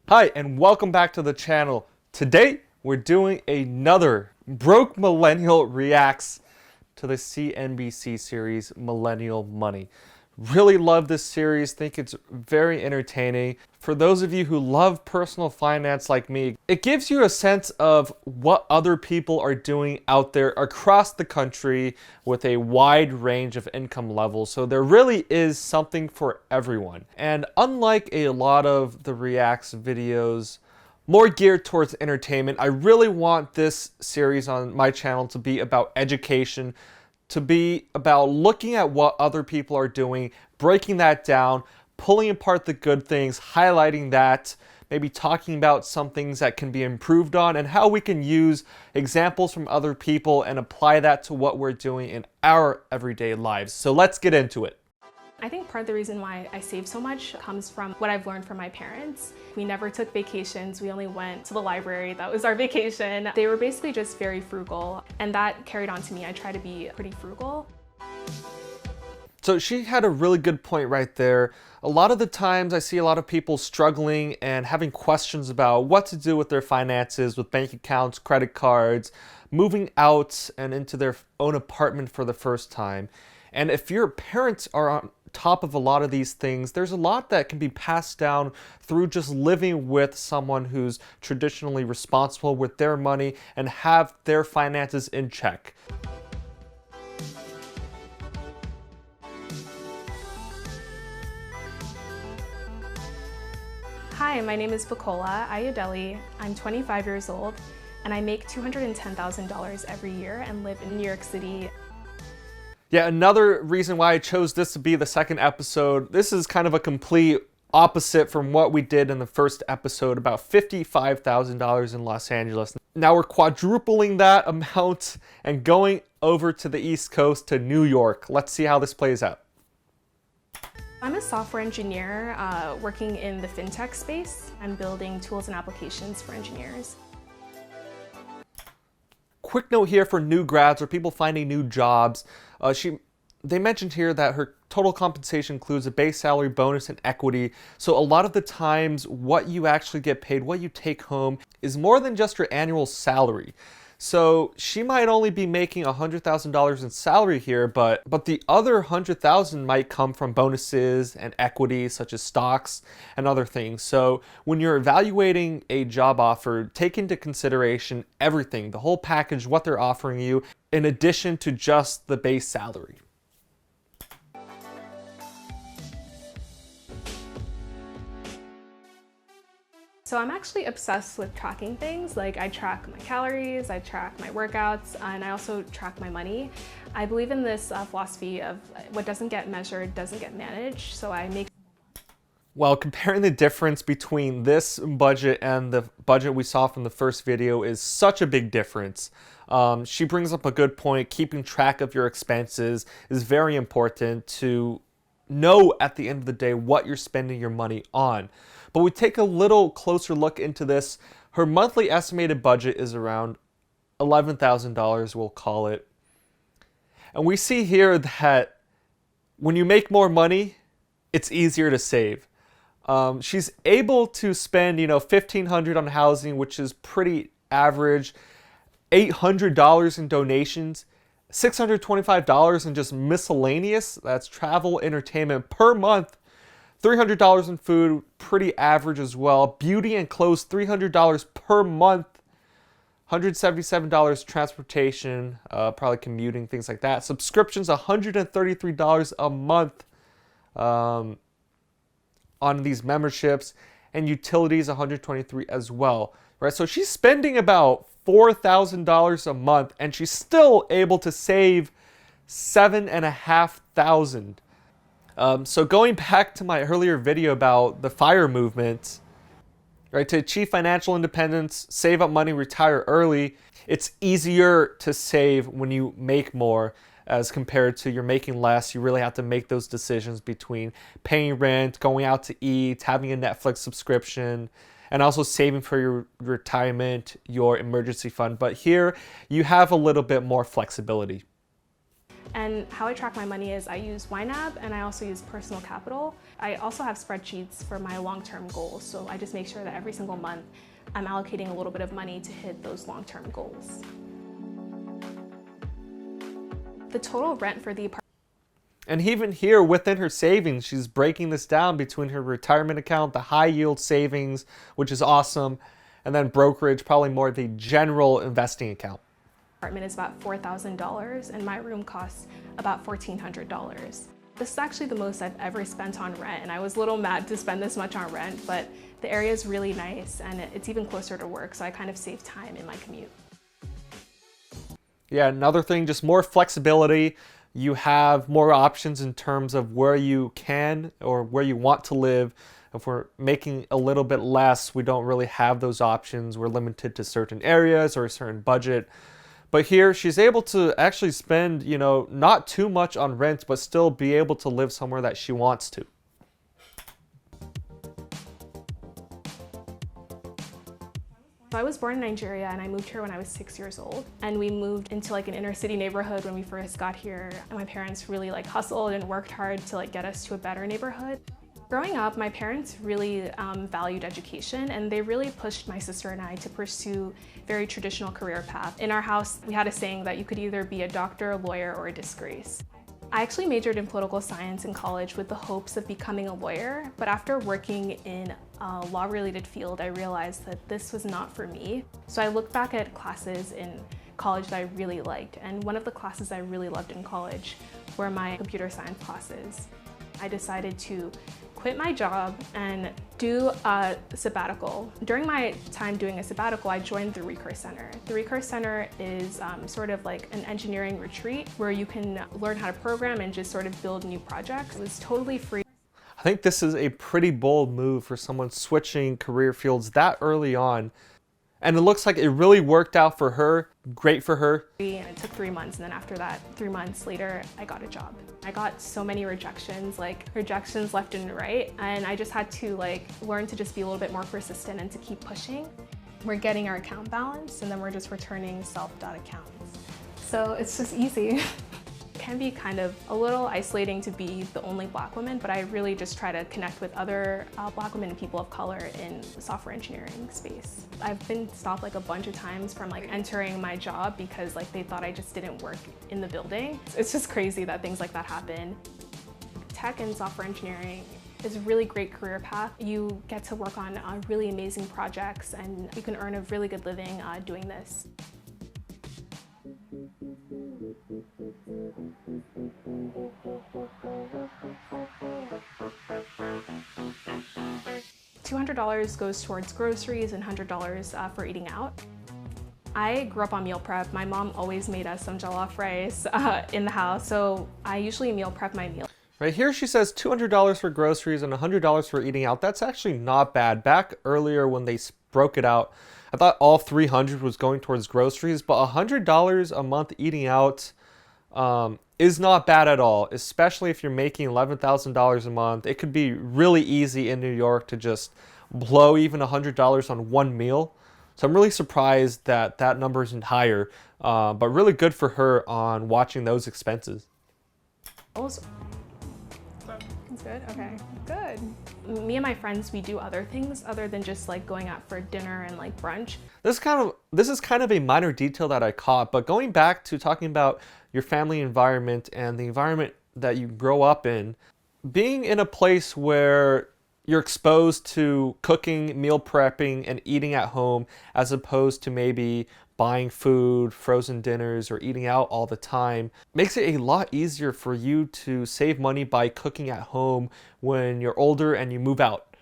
Hi, and welcome back to the channel. Today, we're doing another Broke Millennial reacts to the CNBC series Millennial Money. Really love this series, think it's very entertaining. For those of you who love personal finance like me, it gives you a sense of what other people are doing out there across the country with a wide range of income levels. So there really is something for everyone. And unlike a lot of the reacts videos, more geared towards entertainment, I really want this series on my channel to be about education, to be about looking at what other people are doing, breaking that down, pulling apart the good things, highlighting that, maybe talking about some things that can be improved on, and how we can use examples from other people and apply that to what we're doing in our everyday lives. So let's get into it. I think part of the reason why I save so much comes from what I've learned from my parents. We never took vacations. We only went to the library. That was our vacation. They were basically just very frugal, and that carried on to me. I try to be pretty frugal. So she had a really good point right there. A lot of the times I see a lot of people struggling and having questions about what to do with their finances, with bank accounts, credit cards, moving out and into their own apartment for the first time. And if your parents are on top of a lot of these things, there's a lot that can be passed down through just living with someone who's traditionally responsible with their money and have their finances in check. Hi, my name is Bacola Ayodele. I'm 25 years old, and I make $210,000 every year and live in New York City. Yeah, another reason why I chose this to be the second episode, this is kind of a complete opposite from what we did in the first episode, about $55,000 in Los Angeles. Now we're quadrupling that amount and going over to the East Coast to New York. Let's see how this plays out. I'm a software engineer working in the fintech space. I'm building tools and applications for engineers. Quick note here for new grads or people finding new jobs. They mentioned here that her total compensation includes a base salary, bonus, and equity. So a lot of the times what you actually get paid, what you take home, is more than just your annual salary. So she might only be making $100,000 in salary here, but the other $100,000 might come from bonuses and equity such as stocks and other things. So when you're evaluating a job offer, take into consideration everything, the whole package, what they're offering you, in addition to just the base salary. So I'm actually obsessed with tracking things. Like I track my calories, I track my workouts, and I also track my money. I believe in this philosophy of what doesn't get measured doesn't get managed. So I make. Well, comparing the difference between this budget and the budget we saw from the first video is such a big difference. She brings up a good point. Keeping track of your expenses is very important to know at the end of the day what you're spending your money on. But we take a little closer look into this. Her monthly estimated budget is around $11,000, we'll call it. And we see here that when you make more money, it's easier to save. She's able to spend, $1,500 on housing, which is pretty average, $800 in donations, $625 in just miscellaneous, that's travel, entertainment per month, $300 in food, pretty average as well. Beauty and clothes, $300 per month. $177 transportation, probably commuting, things like that. Subscriptions, $133 a month on these memberships. And utilities, $123 as well. Right? So she's spending about $4,000 a month, and she's still able to save $7,500. So going back to my earlier video about the FIRE movement, right, to achieve financial independence, save up money, retire early, it's easier to save when you make more as compared to you're making less. You really have to make those decisions between paying rent, going out to eat, having a Netflix subscription, and also saving for your retirement, your emergency fund. But here you have a little bit more flexibility. And how I track my money is I use YNAB and I also use Personal Capital. I also have spreadsheets for my long-term goals, so I just make sure that every single month I'm allocating a little bit of money to hit those long-term goals. The total rent for the apartment. And even here within her savings, she's breaking this down between her retirement account, the high yield savings, which is awesome, and then brokerage, probably more the general investing account. Apartment is about $4,000 and my room costs about $1,400. This is actually the most I've ever spent on rent, and I was a little mad to spend this much on rent, but the area is really nice and it's even closer to work, so I kind of save time in my commute. Yeah, another thing, just more flexibility. You have more options in terms of where you can or where you want to live. If we're making a little bit less, we don't really have those options. We're limited to certain areas or a certain budget. But here she's able to actually spend, not too much on rent, but still be able to live somewhere that she wants to. So I was born in Nigeria and I moved here when I was 6 years old. And we moved into like an inner city neighborhood when we first got here. And my parents really hustled and worked hard to get us to a better neighborhood. Growing up, my parents really valued education, and they really pushed my sister and I to pursue very traditional career path. In our house, we had a saying that you could either be a doctor, a lawyer, or a disgrace. I actually majored in political science in college with the hopes of becoming a lawyer, but after working in a law-related field, I realized that this was not for me. So I looked back at classes in college that I really liked, and one of the classes I really loved in college were my computer science classes. I decided to quit my job and do a sabbatical. During my time doing a sabbatical, I joined the Recurse Center. The Recurse Center is sort of like an engineering retreat where you can learn how to program and just sort of build new projects. It was totally free. I think this is a pretty bold move for someone switching career fields that early on. And it looks like it really worked out for her. Great for her. And it took 3 months, and then after that, 3 months later, I got a job. I got so many rejections left and right, and I just had to learn to just be a little bit more persistent and to keep pushing. We're getting our account balance, and then we're just returning self-dot accounts. So it's just easy. It can be kind of a little isolating to be the only Black woman, but I really just try to connect with other Black women and people of color in the software engineering space. I've been stopped a bunch of times from entering my job because they thought I just didn't work in the building. It's just crazy that things like that happen. Tech and software engineering is a really great career path. You get to work on really amazing projects, and you can earn a really good living doing this. $200 goes towards groceries and $100 for eating out. I grew up on meal prep. My mom always made us some jollof rice in the house, so I usually meal prep my meal. Right here she says $200 for groceries and $100 for eating out. That's actually not bad. Back earlier when they broke it out, I thought all $300 was going towards groceries, but $100 a month eating out is not bad at all, especially if you're making $11,000 a month. It could be really easy in New York to just blow even $100 on one meal. So I'm really surprised that that number isn't higher, but really good for her on watching those expenses. That's good, okay, good. Me and my friends, we do other things other than just going out for dinner and brunch. This is kind of a minor detail that I caught, but going back to talking about your family environment and the environment that you grow up in, being in a place where you're exposed to cooking, meal prepping, and eating at home as opposed to maybe buying food, frozen dinners, or eating out all the time, makes it a lot easier for you to save money by cooking at home when you're older and you move out.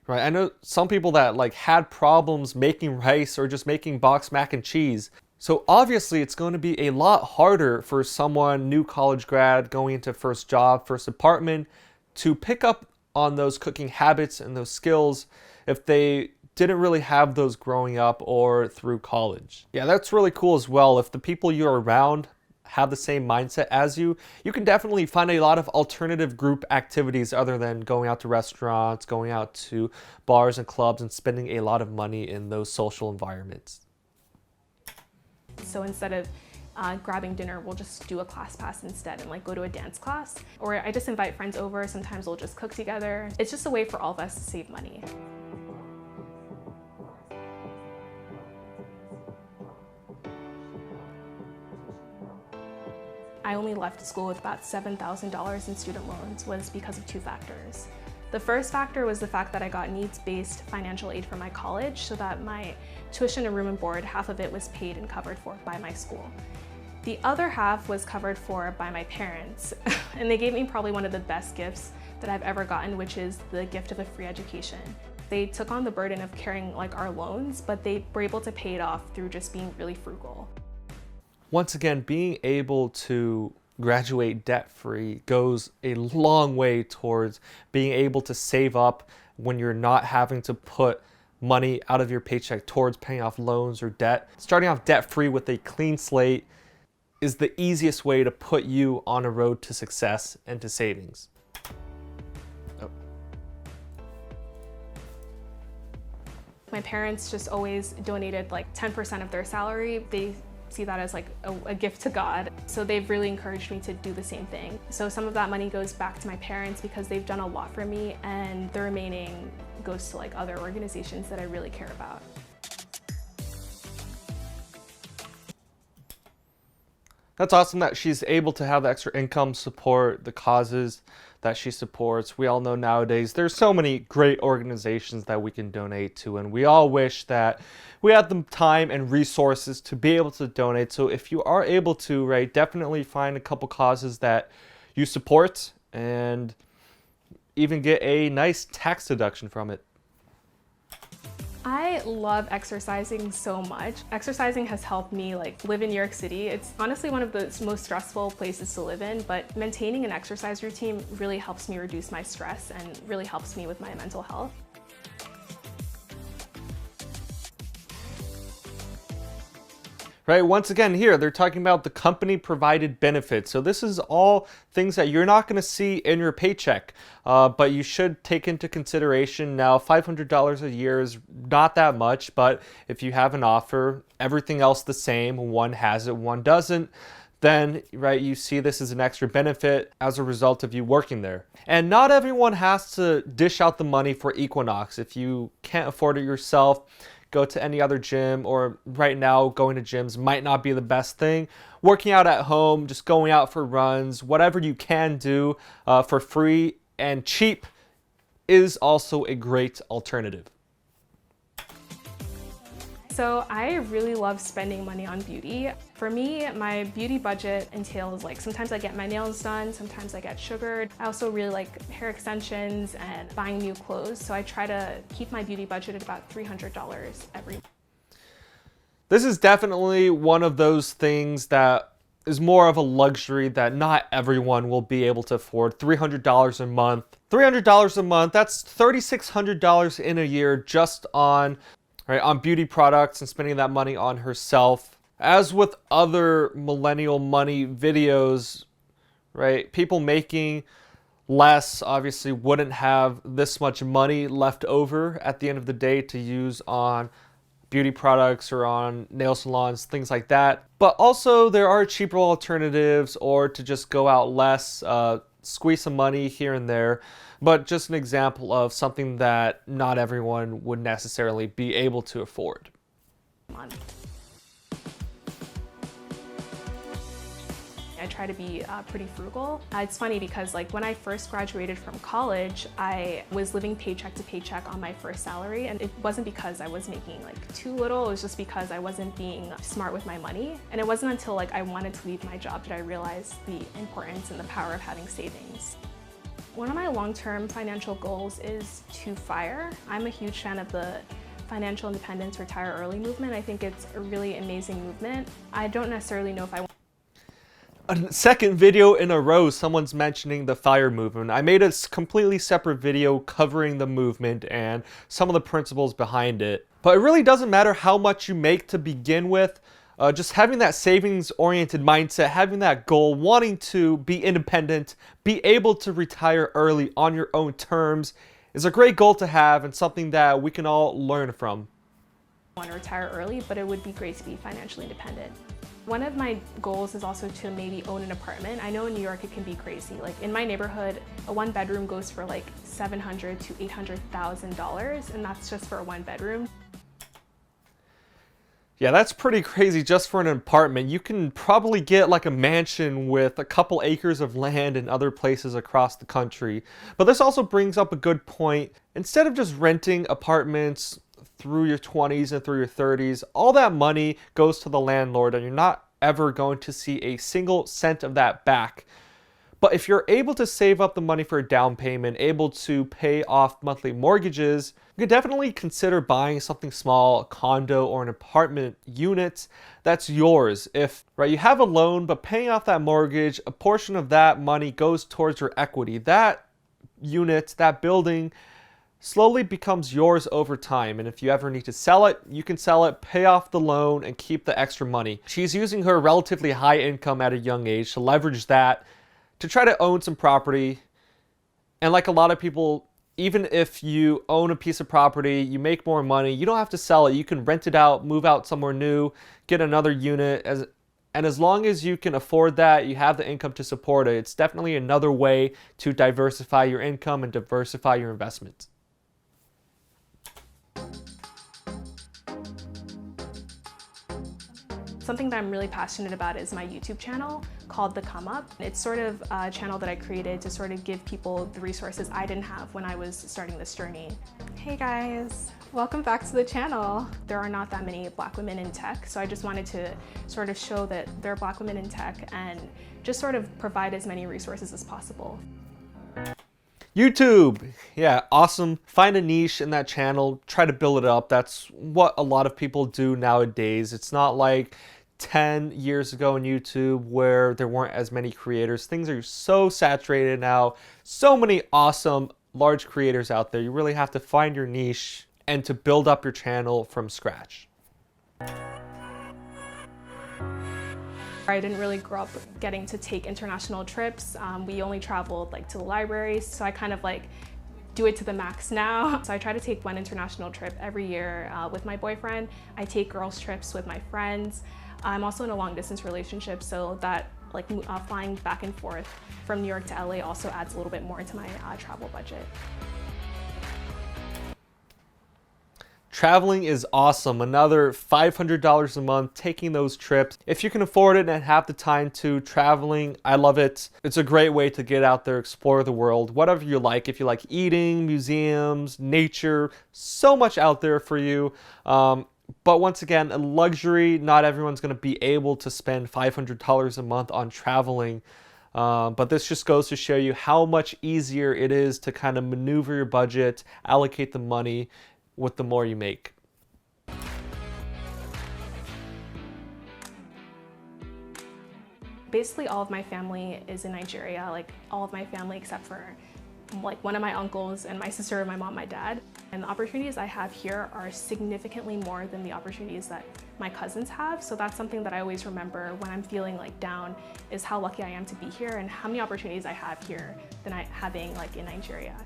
Right? I know some people that had problems making rice or just making boxed mac and cheese. So obviously it's going to be a lot harder for someone, new college grad, going into first job, first apartment, to pick up on those cooking habits and those skills if they didn't really have those growing up or through college. Yeah, that's really cool as well. If the people you're around have the same mindset as you, you can definitely find a lot of alternative group activities other than going out to restaurants, going out to bars and clubs, and spending a lot of money in those social environments. So instead of grabbing dinner, we'll just do a class pass instead and like go to a dance class. Or I just invite friends over, sometimes we'll just cook together. It's just a way for all of us to save money. I only left school with about $7,000 in student loans was because of two factors. The first factor was the fact that I got needs-based financial aid from my college so that my tuition and room and board, half of it was paid and covered for by my school. The other half was covered for by my parents, and they gave me probably one of the best gifts that I've ever gotten, which is the gift of a free education. They took on the burden of carrying like our loans, but they were able to pay it off through just being really frugal. Once again, being able to graduate debt-free goes a long way towards being able to save up when you're not having to put money out of your paycheck towards paying off loans or debt. Starting off debt-free with a clean slate is the easiest way to put you on a road to success and to savings. Oh. My parents just always donated like 10% of their salary. They see that as like a gift to God. So they've really encouraged me to do the same thing. So some of that money goes back to my parents because they've done a lot for me, and the remaining goes to like other organizations that I really care about. That's awesome that she's able to have the extra income support the causes that she supports. We all know nowadays there's so many great organizations that we can donate to, and we all wish that we had the time and resources to be able to donate. So if you are able to, right, definitely find a couple causes that you support and even get a nice tax deduction from it. I love exercising so much. Exercising has helped me like live in New York City. It's honestly one of the most stressful places to live in, but maintaining an exercise routine really helps me reduce my stress and really helps me with my mental health. Right, once again here, they're talking about the company provided benefits. So this is all things that you're not going to see in your paycheck, but you should take into consideration. Now, $500 a year is not that much, but if you have an offer, everything else the same, one has it, one doesn't, then, right, you see this as an extra benefit as a result of you working there. And not everyone has to dish out the money for Equinox. If you can't afford it yourself, go to any other gym, or right now going to gyms might not be the best thing. Working out at home, just going out for runs, whatever you can do for free and cheap is also a great alternative. So I really love spending money on beauty. For me, my beauty budget entails like sometimes I get my nails done, sometimes I get sugared. I also really like hair extensions and buying new clothes. So I try to keep my beauty budget at about $300 every month. This is definitely one of those things that is more of a luxury that not everyone will be able to afford. $300 a month. $300 a month, that's $3,600 in a year just on beauty products and spending that money on herself. As with other millennial money videos, right, people making less obviously wouldn't have this much money left over at the end of the day to use on beauty products or on nail salons, things like that. But also there are cheaper alternatives, or to just go out less, squeeze some money here and there. But just an example of something that not everyone would necessarily be able to afford. I try to be pretty frugal. It's funny because like when I first graduated from college, I was living paycheck to paycheck on my first salary, and it wasn't because I was making like too little, it was just because I wasn't being smart with my money. And it wasn't until like I wanted to leave my job that I realized the importance and the power of having savings. One of my long-term financial goals is to FIRE. I'm a huge fan of the financial independence, retire early movement. I think it's a really amazing movement. I don't necessarily know if I want. A second video in a row, someone's mentioning the FIRE movement. I made a completely separate video covering the movement and some of the principles behind it. But it really doesn't matter how much you make to begin with. Just having that savings-oriented mindset, having that goal, wanting to be independent, be able to retire early on your own terms is a great goal to have, and something that we can all learn from. I want to retire early, but it would be great to be financially independent. One of my goals is also to maybe own an apartment. I know in New York it can be crazy. Like in my neighborhood, a one bedroom goes for like $700,000 to $800,000, and that's just for a one bedroom. Yeah, that's pretty crazy just for an apartment. You can probably get like a mansion with a couple acres of land in other places across the country. But this also brings up a good point. Instead of just renting apartments through your 20s and through your 30s, all that money goes to the landlord and you're not ever going to see a single cent of that back. But if you're able to save up the money for a down payment, able to pay off monthly mortgages, you could definitely consider buying something small, a condo or an apartment unit that's yours. If you have a loan, but paying off that mortgage, a portion of that money goes towards your equity. That unit, that building slowly becomes yours over time. And if you ever need to sell it, you can sell it, pay off the loan, and keep the extra money. She's using her relatively high income at a young age to leverage that to try to own some property. And like a lot of people, even if you own a piece of property, you make more money, you don't have to sell it. You can rent it out, move out somewhere new, get another unit. And as long as you can afford that, you have the income to support it. It's definitely another way to diversify your income and diversify your investments. Something that I'm really passionate about is my YouTube channel called The Come Up. It's sort of a channel that I created to sort of give people the resources I didn't have when I was starting this journey. Hey guys, welcome back to the channel. There are not that many Black women in tech, so I just wanted to sort of show that there are Black women in tech and just sort of provide as many resources as possible. YouTube, yeah, awesome. Find a niche in that channel, try to build it up. That's what a lot of people do nowadays. It's not like 10 years ago on YouTube where there weren't as many creators. Things are so saturated now. So many awesome large creators out there. You really have to find your niche and to build up your channel from scratch. I didn't really grow up getting to take international trips. We only traveled like to the libraries, so I kind of like do it to the max now. So I try to take one international trip every year with my boyfriend. I take girls trips with my friends. I'm also in a long distance relationship, so that like flying back and forth from New York to LA also adds a little bit more into my travel budget. Traveling is awesome. Another $500 a month taking those trips. If you can afford it and have the time to, traveling, I love it. It's a great way to get out there, explore the world, whatever you like. If you like eating, museums, nature, so much out there for you. But once again, a luxury. Not everyone's going to be able to spend $500 a month on traveling. But this just goes to show you how much easier it is to kind of maneuver your budget, allocate the money with the more you make. Basically all of my family is in Nigeria, like all of my family except for like one of my uncles and my sister, my mom, my dad. And the opportunities I have here are significantly more than the opportunities that my cousins have. So that's something that I always remember when I'm feeling like down, is how lucky I am to be here and how many opportunities I have here than I having like in Nigeria.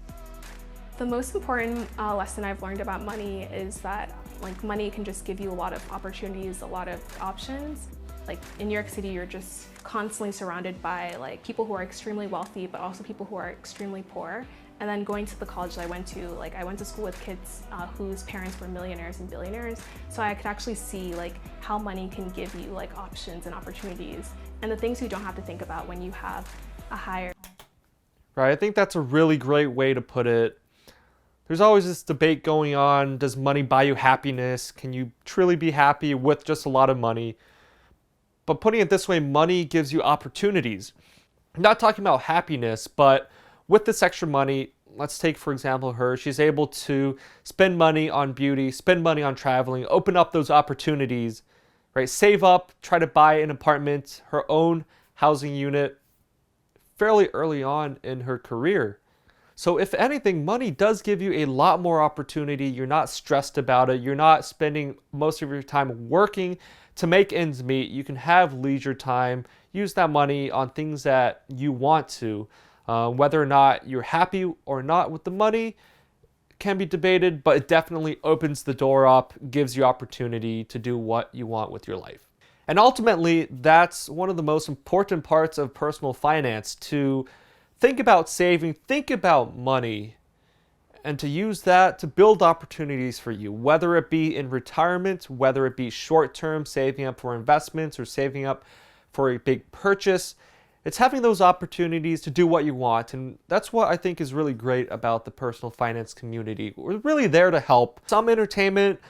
The most important lesson I've learned about money is that like money can just give you a lot of opportunities, a lot of options. Like in New York City, you're just constantly surrounded by like people who are extremely wealthy, but also people who are extremely poor. And then going to the college that I went to school with kids whose parents were millionaires and billionaires. So I could actually see like how money can give you like options and opportunities and the things you don't have to think about when you have a higher. Right, I think that's a really great way to put it. There's always this debate going on. Does money buy you happiness? Can you truly be happy with just a lot of money? But putting it this way, money gives you opportunities. I'm not talking about happiness, but with this extra money, let's take, for example, her. She's able to spend money on beauty, spend money on traveling, open up those opportunities, right? Save up, try to buy an apartment, her own housing unit fairly early on in her career. So if anything, money does give you a lot more opportunity. You're not stressed about it. You're not spending most of your time working to make ends meet. You can have leisure time, use that money on things that you want to. Whether or not you're happy or not with the money can be debated, but it definitely opens the door up, gives you opportunity to do what you want with your life. And ultimately, that's one of the most important parts of personal finance, to think about saving, think about money, and to use that to build opportunities for you, whether it be in retirement, whether it be short-term, saving up for investments or saving up for a big purchase. It's having those opportunities to do what you want, and that's what I think is really great about the personal finance community. We're really there to help. Some entertainment,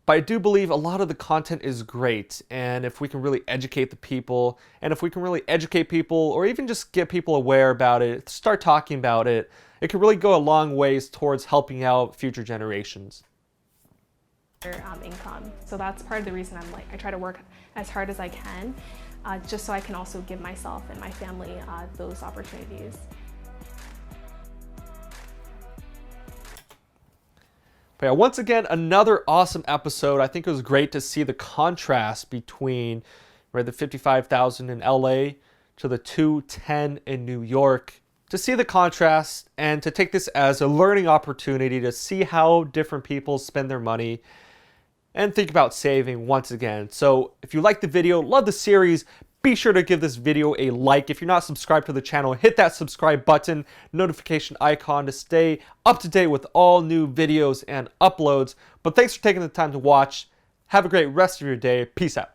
but I do believe a lot of the content is great, and if we can really educate the people, and if we can really educate people, or even just get people aware about it, start talking about it, it can really go a long ways towards helping out future generations. Income. So that's part of the reason I try to work as hard as I can, just so I can also give myself and my family those opportunities. But yeah, once again, another awesome episode. I think it was great to see the contrast between the 55,000 in LA to the 210 in New York. To see the contrast and to take this as a learning opportunity to see how different people spend their money and think about saving once again. So if you like the video, love the series, be sure to give this video a like. If you're not subscribed to the channel, hit that subscribe button, notification icon to stay up to date with all new videos and uploads. But thanks for taking the time to watch. Have a great rest of your day. Peace out.